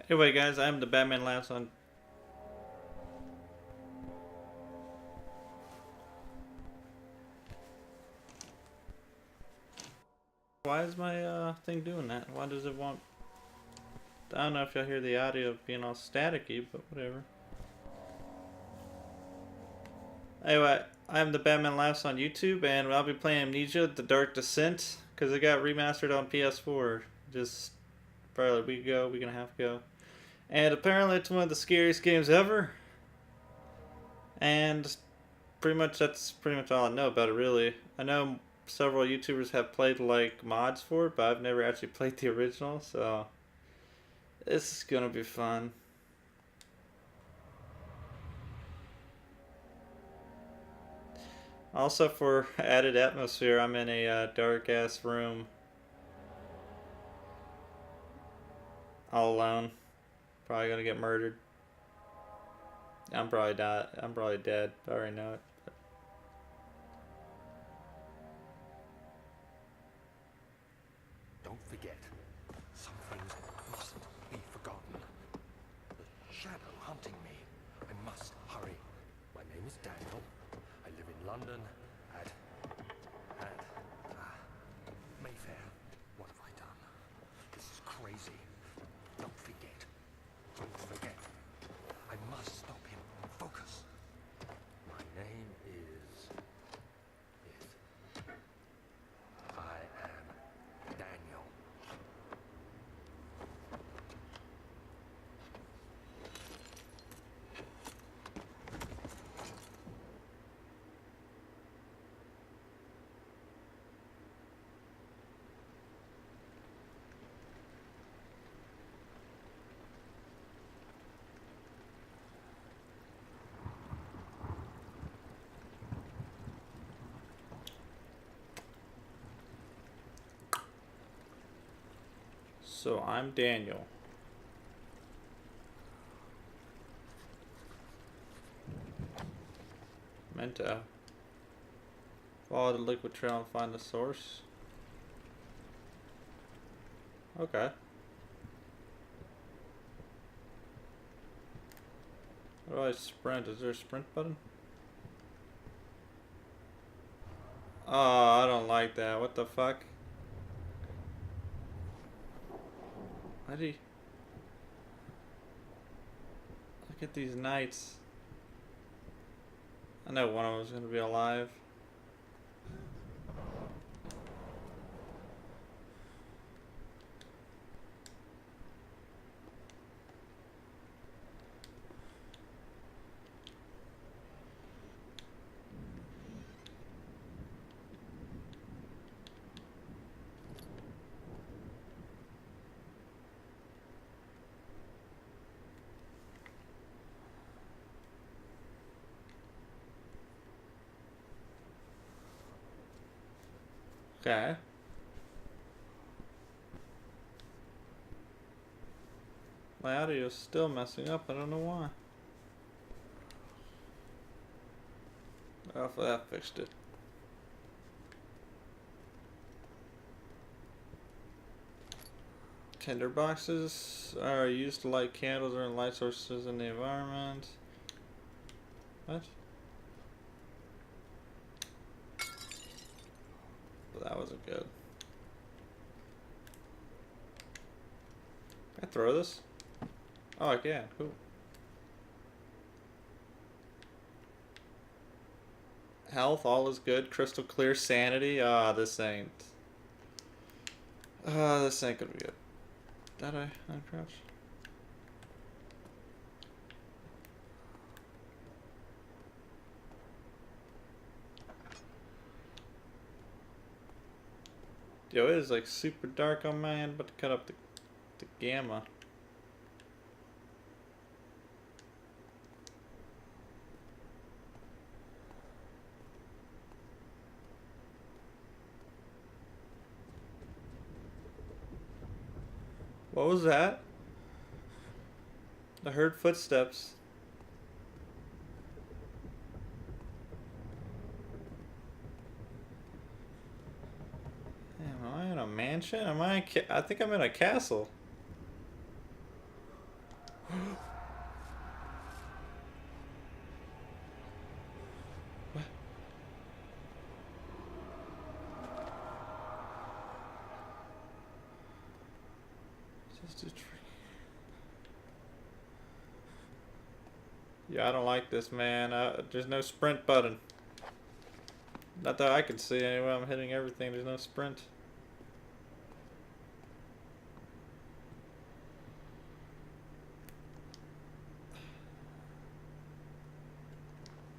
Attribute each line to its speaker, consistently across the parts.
Speaker 1: Anyway, guys, I'm the Batman Laughs on. Why is my thing doing that? Why does it want? I don't know if y'all hear the audio being all staticky, but whatever. Anyway, I'm the Batman Laughs on YouTube, and I'll be playing Amnesia: The Dark Descent because it got remastered on PS4 just probably a week ago, week and a half ago, and apparently it's one of the scariest games ever. And pretty much that's pretty much all I know about it. Really, I know several YouTubers have played like mods for it, but I've never actually played the original, so this is gonna be fun. Also, for added atmosphere, I'm in a dark ass room, all alone. Probably gonna get murdered. I'm probably not. I'm probably dead. I already know it.
Speaker 2: Don't forget, some things mustn't be forgotten. The shadow hunting me. I must hurry. My name is Daniel. I live in London at Mayfair. What have I done? This is crazy. Don't forget. Don't forget. I must stop him. Focus. My name is I am Daniel.
Speaker 1: So I'm Daniel. Mento. Follow the liquid trail and find the source. Okay. How do I sprint? Is there a sprint button? Oh, I don't like that. What the fuck? Why did he... Look at these knights. I know one of them's gonna be alive. Okay. My audio is still messing up. I don't know why. Hopefully that fixed it. Tinder boxes are used to light candles or light sources in the environment. What? Well, that wasn't good. Can I throw this? Oh, I can. Cool. Health, all is good. Crystal clear sanity. Ah, this ain't. Ah, this ain't gonna be good. Did I uncrouch? Yo, it is like super dark on my end, but to cut up the gamma. What was that? I heard footsteps. Am I in a mansion? Am I? I think I'm in a castle. Just a tree. Yeah, I don't like this, man. There's no sprint button. Not that I can see anyway. I'm hitting everything. There's no sprint.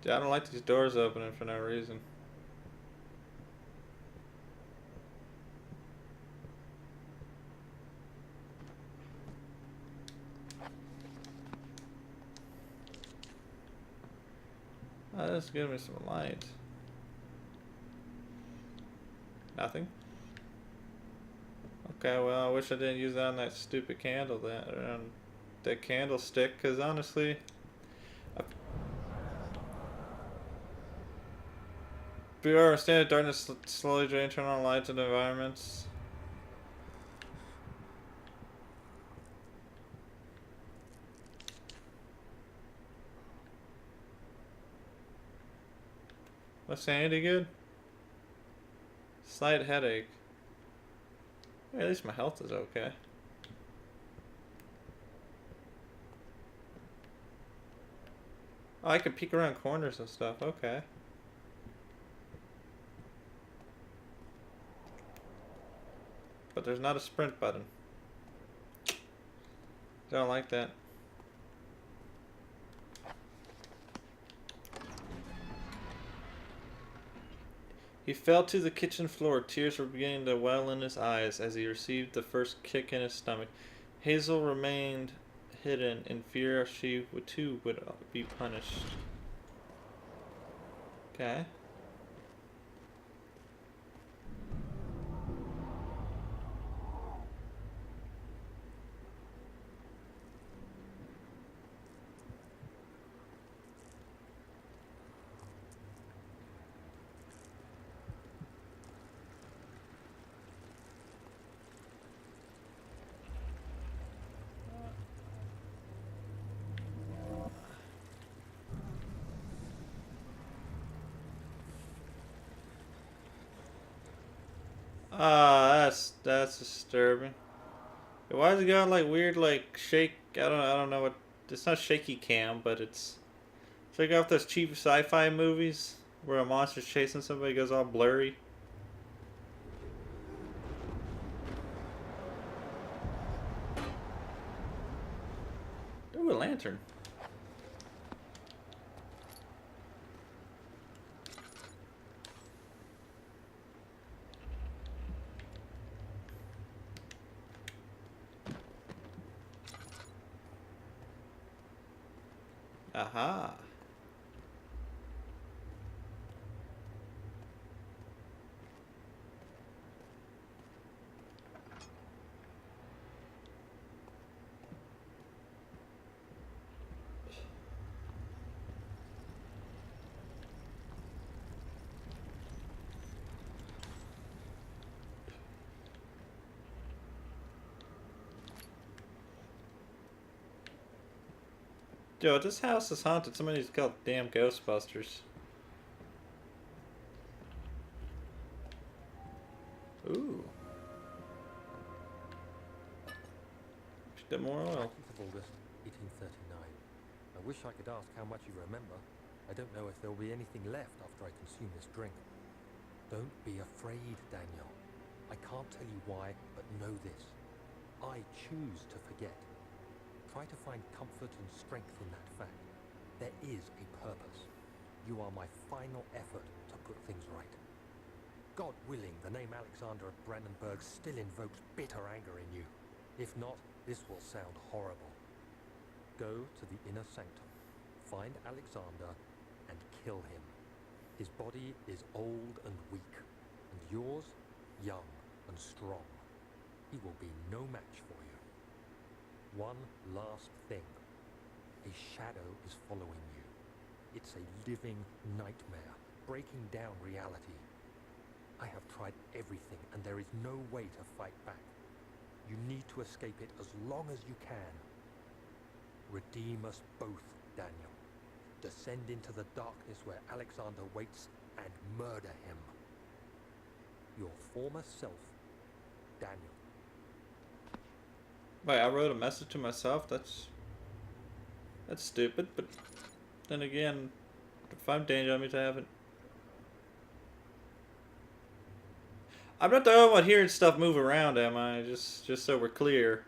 Speaker 1: Dude, I don't like these doors opening for no reason. Oh, this give me some light. Nothing. Okay, well, I wish I didn't use that on that stupid candle, or on that candlestick, because honestly, beware of standard darkness slowly drain, turn on lights in environments. My sanity good? Slight headache. Hey, at least my health is okay. Oh, I can peek around corners and stuff. Okay. But there's not a sprint button. Don't like that. He fell to the kitchen floor. Tears were beginning to well in his eyes as he received the first kick in his stomach. Hazel remained hidden in fear she too would be punished. Okay. Ah, that's disturbing. Why is it got like weird like shake? I don't know what. It's not shaky cam, but it's like off those cheap sci-fi movies where a monster's chasing somebody, goes all blurry. Ooh, a lantern. Aha. Yo, this house is haunted. Somebody's called damn Ghostbusters. Ooh. Picked up more oil.
Speaker 2: 19th of August, 1839. I wish I could ask how much you remember. I don't know if there will be anything left after I consume this drink. Don't be afraid, Daniel. I can't tell you why, but know this. I choose to forget. Try to find comfort and strength in that fact. There is a purpose. You are my final effort to put things right. God willing, the name Alexander of Brandenburg still invokes bitter anger in you. If not, this will sound horrible. Go to the inner sanctum, find Alexander, and kill him. His body is old and weak, and yours, young and strong. He will be no match for you. One last thing. A shadow is following you. It's a living nightmare, breaking down reality. I have tried everything, and there is no way to fight back. You need to escape it as long as you can. Redeem us both, Daniel. Descend into the darkness where Alexander waits and murder him. Your former self, Daniel.
Speaker 1: Wait, I wrote a message to myself? That's stupid, but then again, if I'm danger, I mean to have it. I'm not the only one hearing stuff move around, am I? Just so we're clear.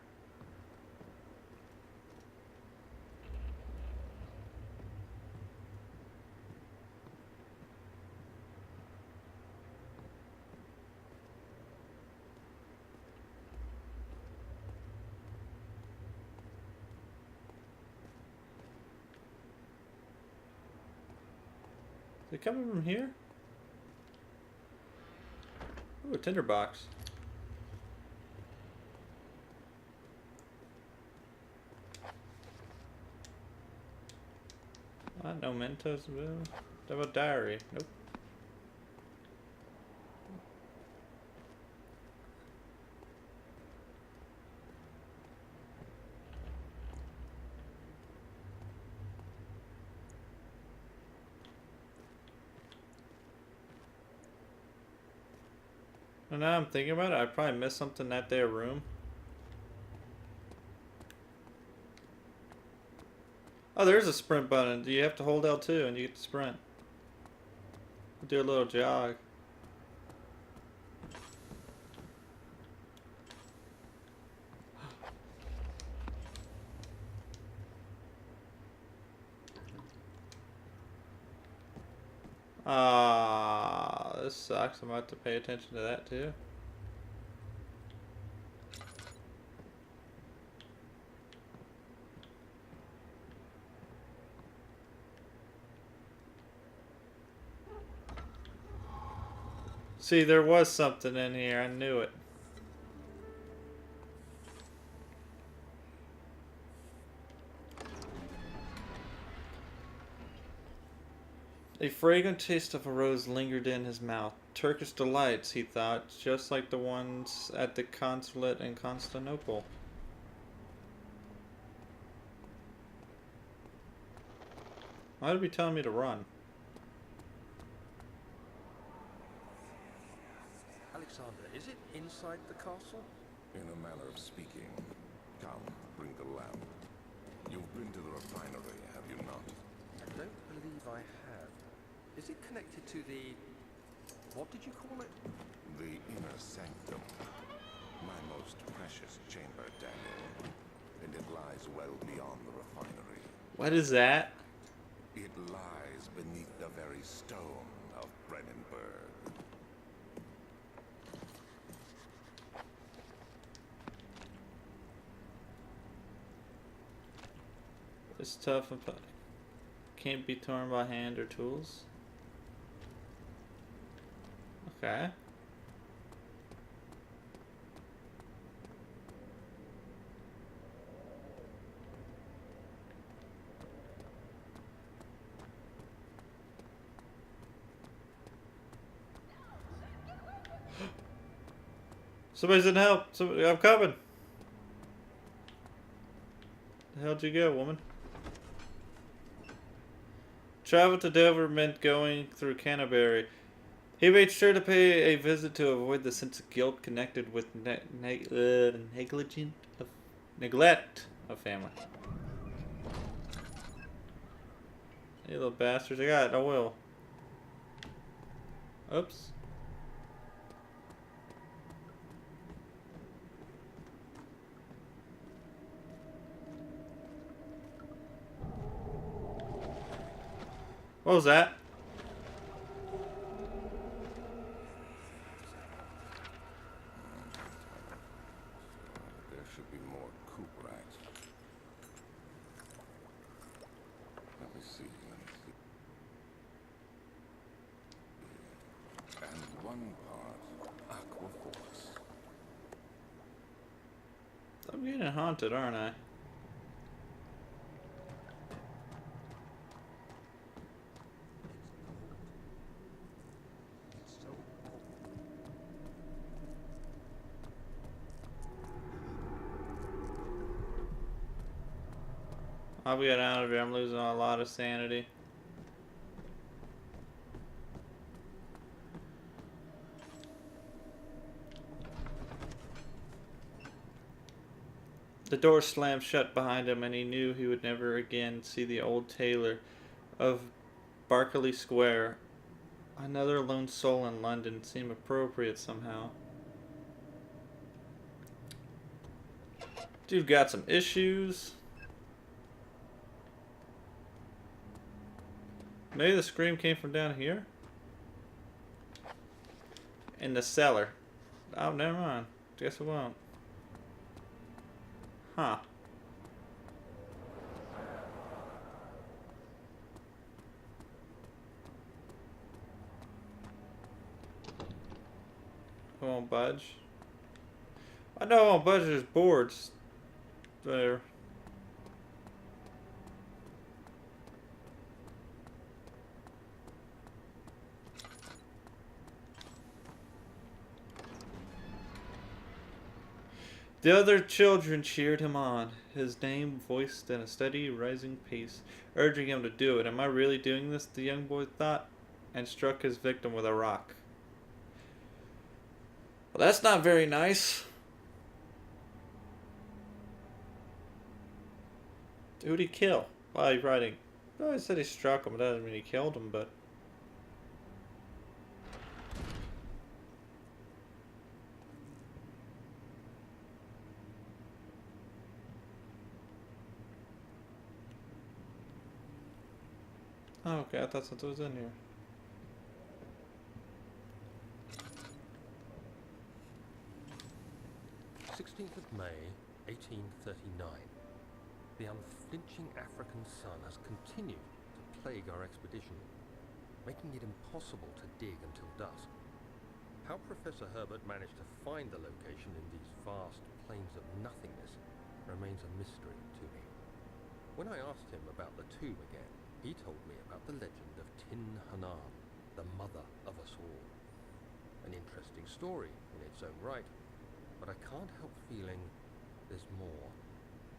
Speaker 1: Is it coming from here? Ooh, a tinderbox. No Mentos. What about diary? Nope. Well, now I'm thinking about it, I probably missed something in that there room. Oh, there's a sprint button. You have to hold L2 and you get to sprint. Do a little jog. Ah, this sucks. I'm about to pay attention to that too. See, there was something in here. I knew it. A fragrant taste of a rose lingered in his mouth. Turkish delights, he thought, just like the ones at the consulate in Constantinople. Why did he tell me to run?
Speaker 2: Alexander, is it inside the castle?
Speaker 3: In a manner of speaking. Come, bring the lamp. You've been to the refinery, have you not?
Speaker 2: I don't believe I have. Is it connected to the... what did you call it?
Speaker 3: The inner sanctum. My most precious chamber, Daniel. And it lies well beyond the refinery.
Speaker 1: What is that?
Speaker 3: It lies beneath the very stone of Brennenburg.
Speaker 1: It's tough and can't be torn by hand or tools. Okay. Somebody's in help. Somebody, I'm coming. The hell'd you go, woman? Travel to Dover meant going through Canterbury. He made sure to pay a visit to avoid the sense of guilt connected with neglect of family. Hey, little bastards! I got oil. Oops. What was that?
Speaker 3: There should be more coop racks. Let me see. And one part aquaforce.
Speaker 1: I'm getting haunted, aren't I? I'll get out of here. I'm losing a lot of sanity. The door slammed shut behind him, and he knew he would never again see the old tailor of Berkeley Square. Another lone soul in London seemed appropriate somehow. Dude got some issues. Maybe the scream came from down here? In the cellar. Oh, never mind. Guess it won't. Huh. It won't budge. I know it won't budge, there's boards there. The other children cheered him on, his name voiced in a steady, rising pace, urging him to do it. Am I really doing this? The young boy thought, and struck his victim with a rock. Well, that's not very nice. Who'd he kill? Why he's writing? Oh, he said he struck him. That doesn't mean he killed him, but. Oh, okay, I thought something was in here.
Speaker 2: "16th of May, 1839. The unflinching African sun has continued to plague our expedition, making it impossible to dig until dusk. How Professor Herbert managed to find the location in these vast plains of nothingness remains a mystery to me. When I asked him about the tomb again, he told me about the legend of Tin Hanan, the mother of us all. An interesting story in its own right, but I can't help feeling there's more.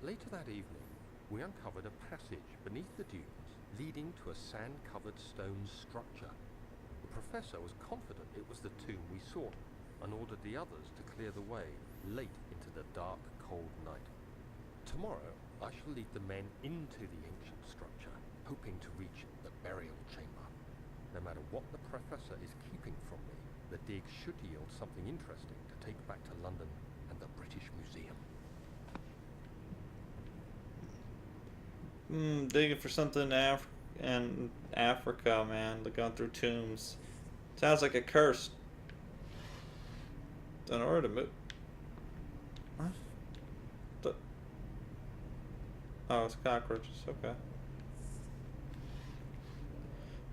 Speaker 2: Later that evening, we uncovered a passage beneath the dunes leading to a sand-covered stone structure. The professor was confident it was the tomb we sought and ordered the others to clear the way late into the dark, cold night. Tomorrow, I shall lead the men into the ancient structure, hoping to reach the burial chamber. No matter what the professor is keeping from me, the dig should yield something interesting to take back to London and the British Museum.
Speaker 1: Digging for something in Africa, man. They're going through tombs. Sounds like a curse. In order to move. What? Oh, it's cockroaches. Okay.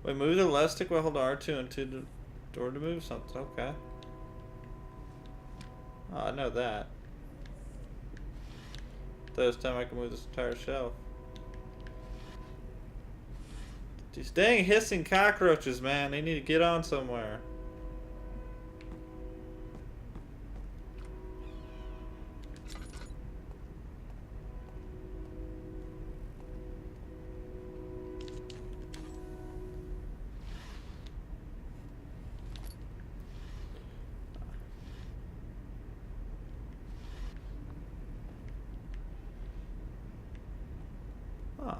Speaker 1: Wait, move the left stick while holding R2 into the door to move something. Okay. Oh, I know that. This time I can move this entire shelf. These dang hissing cockroaches, man. They need to get on somewhere. Huh.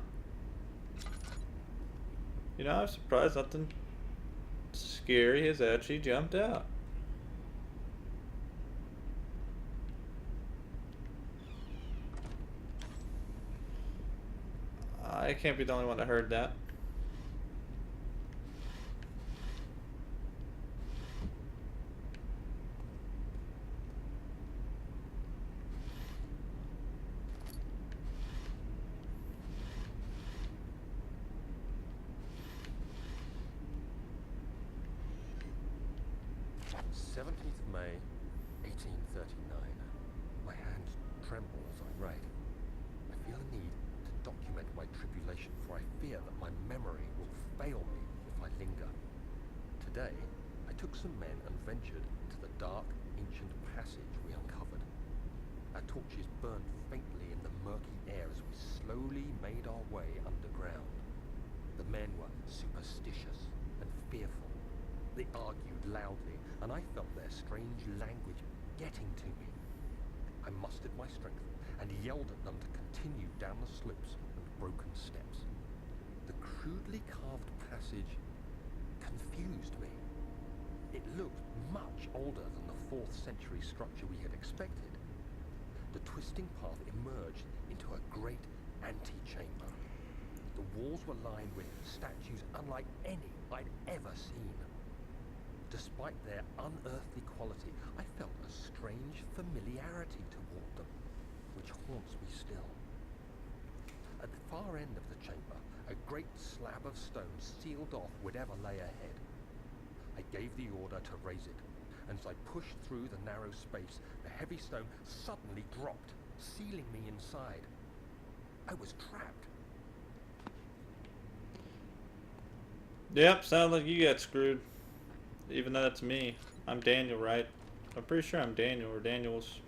Speaker 1: You know, I'm surprised nothing scary has actually jumped out. I can't be the only one that heard that.
Speaker 2: May 1839. My hands tremble as I write. I feel a need to document my tribulation, for I fear that my memory will fail me if I linger. Today, I took some men and ventured into the dark, ancient passage we uncovered. Our torches burned faintly in the murky air as we slowly made our way underground. The men were superstitious and fearful. They argued loudly, and I felt their strange language getting to me. I mustered my strength and yelled at them to continue down the slips and broken steps. The crudely carved passage confused me. It looked much older than the 4th century structure we had expected. The twisting path emerged into a great antechamber. The walls were lined with statues unlike any I'd ever seen. Despite their unearthly quality, I felt a strange familiarity toward them, which haunts me still. At the far end of the chamber, a great slab of stone sealed off whatever lay ahead. I gave the order to raise it, and as I pushed through the narrow space, the heavy stone suddenly dropped, sealing me inside. I was trapped.
Speaker 1: Yep, sounds like you got screwed. Even though that's me. I'm Daniel, right? I'm pretty sure I'm Daniel, or Daniel's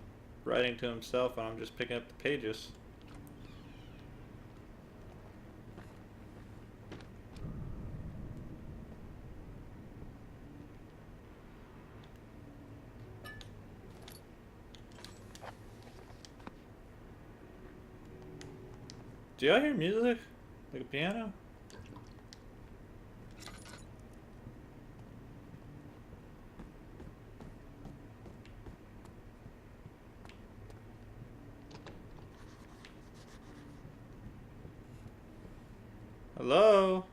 Speaker 1: writing to himself and I'm just picking up the pages. Do y'all hear music? Like a piano? Hello?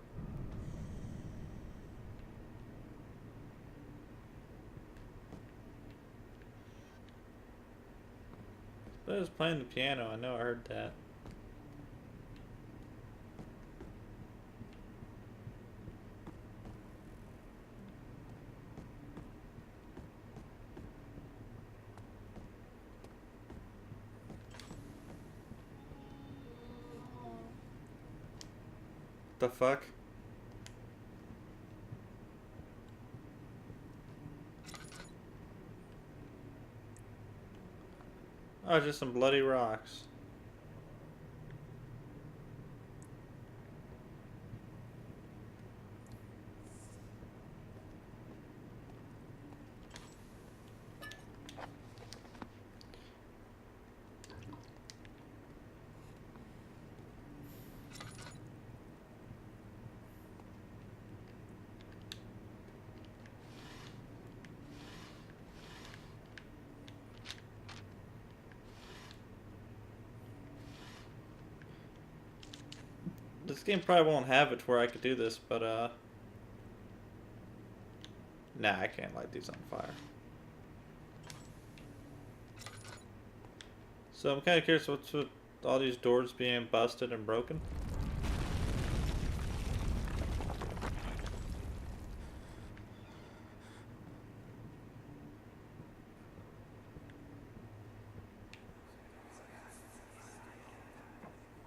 Speaker 1: I was playing the piano, I know I heard that. The fuck? Oh, just some bloody rocks. This game probably won't have it to where I could do this, but nah, I can't light these on fire. So I'm kind of curious what's with all these doors being busted and broken.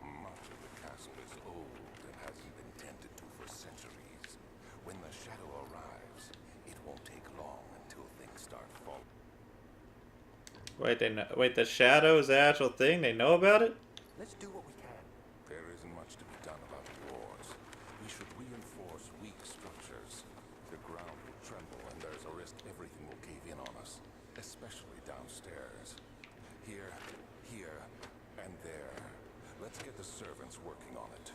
Speaker 3: Much of the castle is old and hasn't been tended to for centuries. When the shadow arrives, it won't take long until things start falling.
Speaker 1: Wait, they know, wait, the shadow is the actual thing? They know about it?
Speaker 2: Let's do what we can.
Speaker 3: There isn't much to be done about the wars. We should reinforce weak structures. The ground will tremble and there's a risk everything will cave in on us, especially downstairs. Here, and there. Let's get the servants working on it.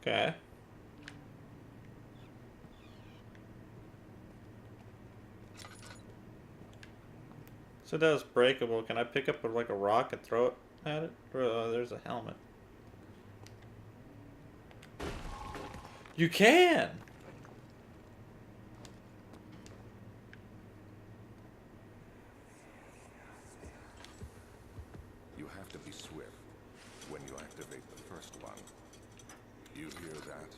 Speaker 1: Okay. So that was breakable. Can I pick up like a rock and throw it at it? Oh, there's a helmet. You can!
Speaker 3: You have to be swift when you activate the first one. You hear that?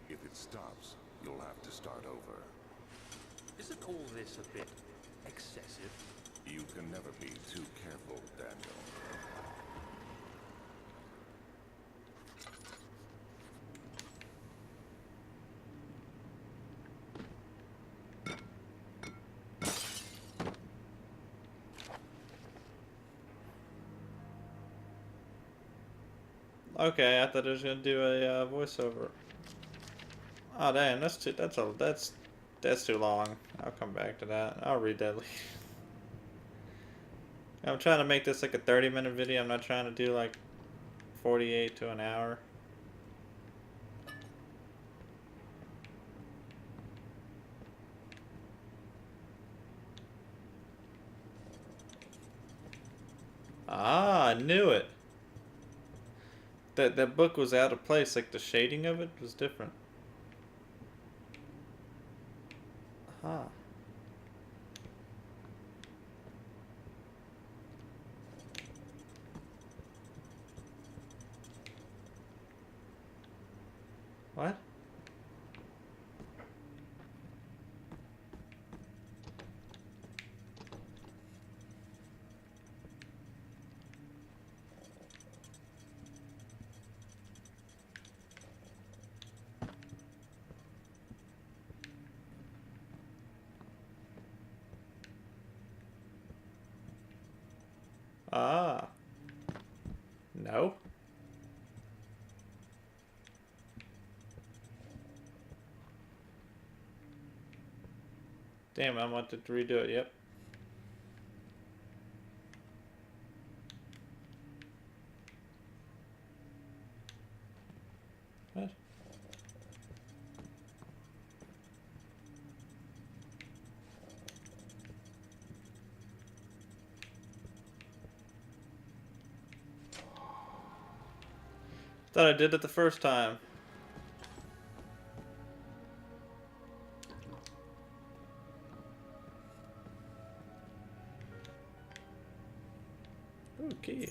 Speaker 3: If it stops, you'll have to start over.
Speaker 2: Isn't all this a bit excessive?
Speaker 3: You can never be too careful, Daniel.
Speaker 1: Okay, I thought it was gonna do a voiceover. Oh damn, that's too long. I'll come back to that. I'll read that later. I'm trying to make this like a 30-minute video. I'm not trying to do like 48 to an hour. Ah, I knew it. That book was out of place. Like the shading of it was different. Aha. What? Ah. No. Damn, I wanted to redo it. Yep. What? Thought I did it the first time. Okay.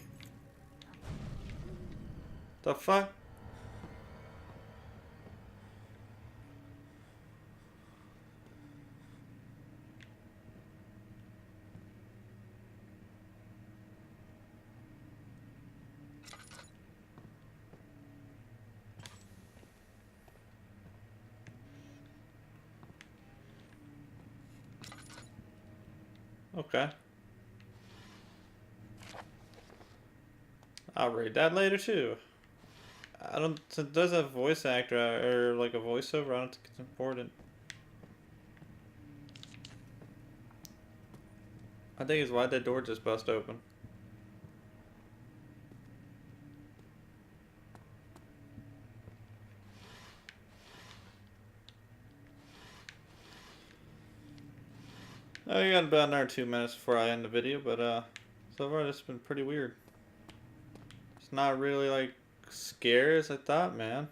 Speaker 1: The fuck? Okay. I'll read that later too. I don't. It does a voice actor or like a voiceover. I don't think it's important. I think it's why'd that door just bust open. Oh, you got about another 2 minutes before I end the video, but so far this has been pretty weird. It's not really like scary as I thought, man.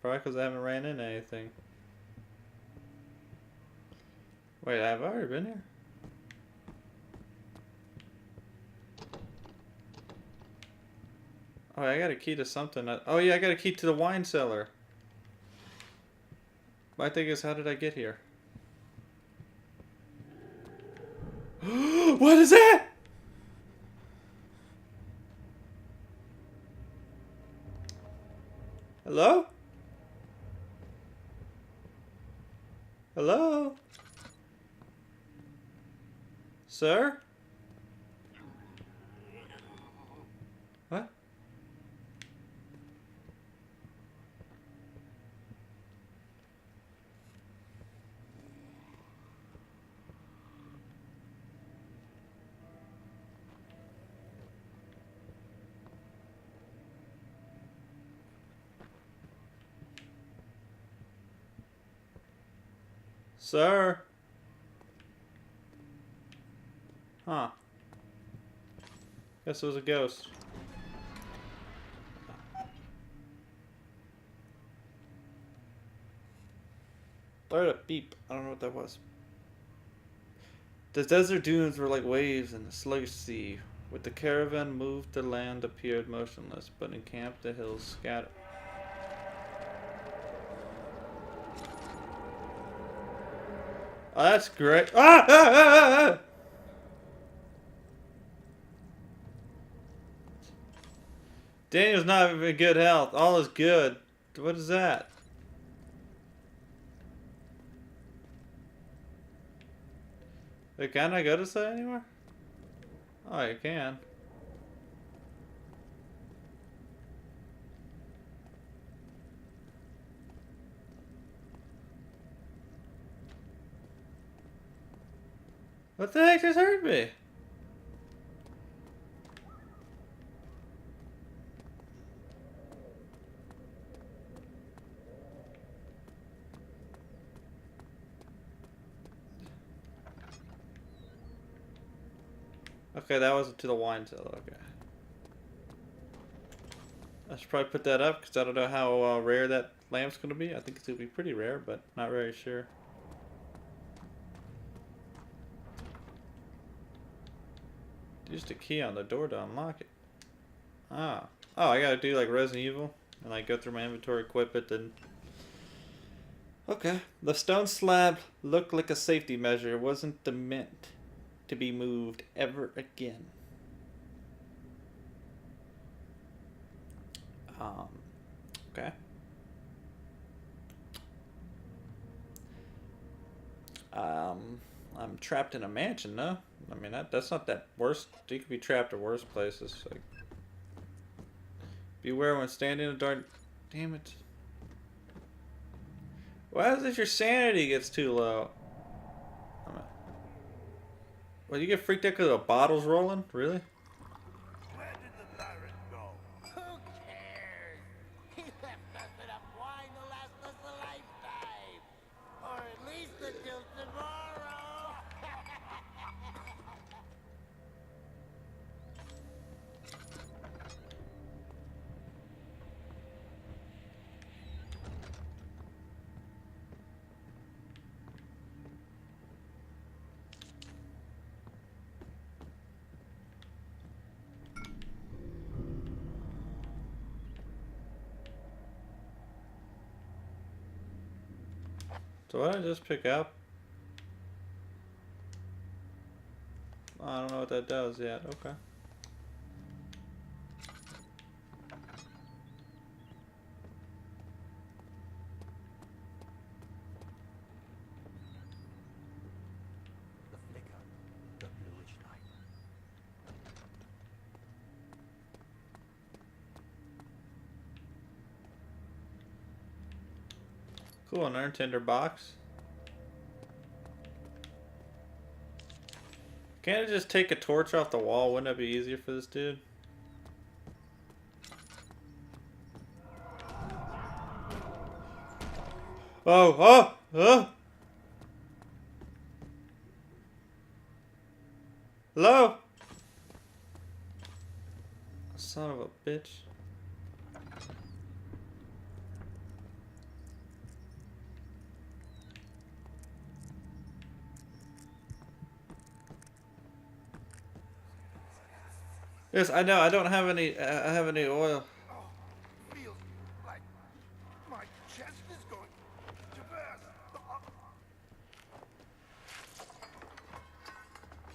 Speaker 1: Probably because I haven't ran into anything. Wait, have I already been here? Oh, I got a key to something. Oh yeah, I got a key to the wine cellar. My thing is, how did I get here? What is that? Hello? Hello? Sir? What? Sir? Huh. Guess it was a ghost. Started a beep. I don't know what that was. The desert dunes were like waves in the sluggish sea. With the caravan moved, the land appeared motionless, but encamped the hills scattered. Oh, that's great. Ah! Daniel's not in good health. All is good. What is that? Wait, can I go to site anywhere? Oh, you can. What the heck just hurt me? Okay, that wasn't to the wine cellar. Okay. I should probably put that up because I don't know how rare that lamp's going to be. I think it's going to be pretty rare, but not very sure. Used a key on the door to unlock it. Ah. Oh, I gotta do like Resident Evil and like go through my inventory, equip it, and... Okay. The stone slab looked like a safety measure. It wasn't meant to be moved ever again. Okay. I'm trapped in a mansion, no? I mean, that's not that worse. You could be trapped at worse places. Like, beware when standing in the dark. Damn it. Why is it your sanity gets too low? Well, you get freaked out because the bottle's rolling? Really?
Speaker 2: Where did the Baron go? Who cares? He left us enough wine to last us a lifetime. Or at least until tomorrow.
Speaker 1: So what did I just pick up? I don't know what that does yet. Okay.
Speaker 2: The flicker, the bluish light.
Speaker 1: Cool, an iron tinder box. Can't I just take a torch off the wall? Wouldn't that be easier for this dude? Oh, oh, oh! Hello? Son of a bitch. Yes, I know. I don't have any. I have any oil.
Speaker 2: Oh, feels like my chest is going to burst.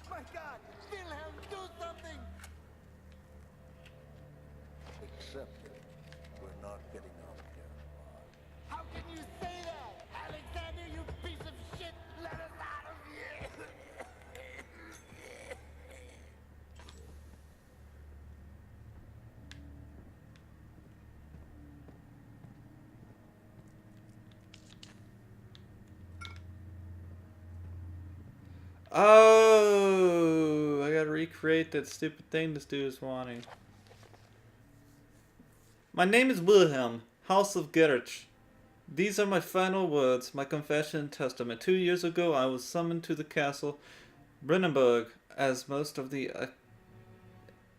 Speaker 2: My God, Wilhelm, do something!
Speaker 4: Except we're not getting out of here.
Speaker 2: How can you say that? Alexander, you piece of shit! Let us out of here!
Speaker 1: Oh, I gotta recreate that stupid thing this dude is wanting. My name is Wilhelm, House of Gerich. These are my final words, my confession and testament. 2 years ago, I was summoned to the castle Brennenburg, as most of the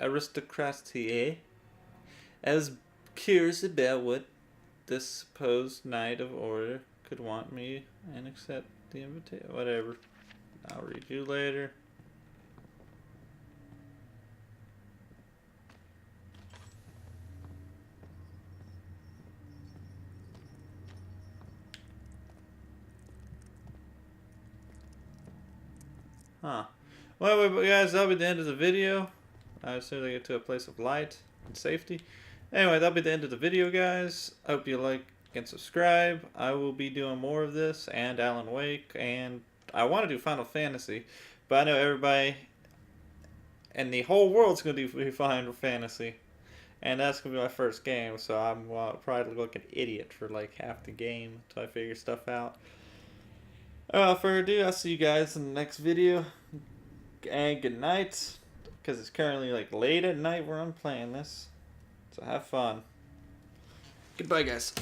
Speaker 1: aristocracy, as curious about what this supposed knight of order could want me and accept the invitation. Whatever. I'll read you later. Huh. Well, guys, that'll be the end of the video. As soon as I get to a place of light and safety. Anyway, that'll be the end of the video, guys. I hope you like and subscribe. I will be doing more of this and Alan Wake, and I want to do Final Fantasy, but I know everybody and the whole world's going to do Final Fantasy, and that's going to be my first game, so I'm probably look like an idiot for like half the game until I figure stuff out. Without further ado, I'll see you guys in the next video. And good night, because it's currently like late at night where I'm playing this. So have fun. Goodbye, guys.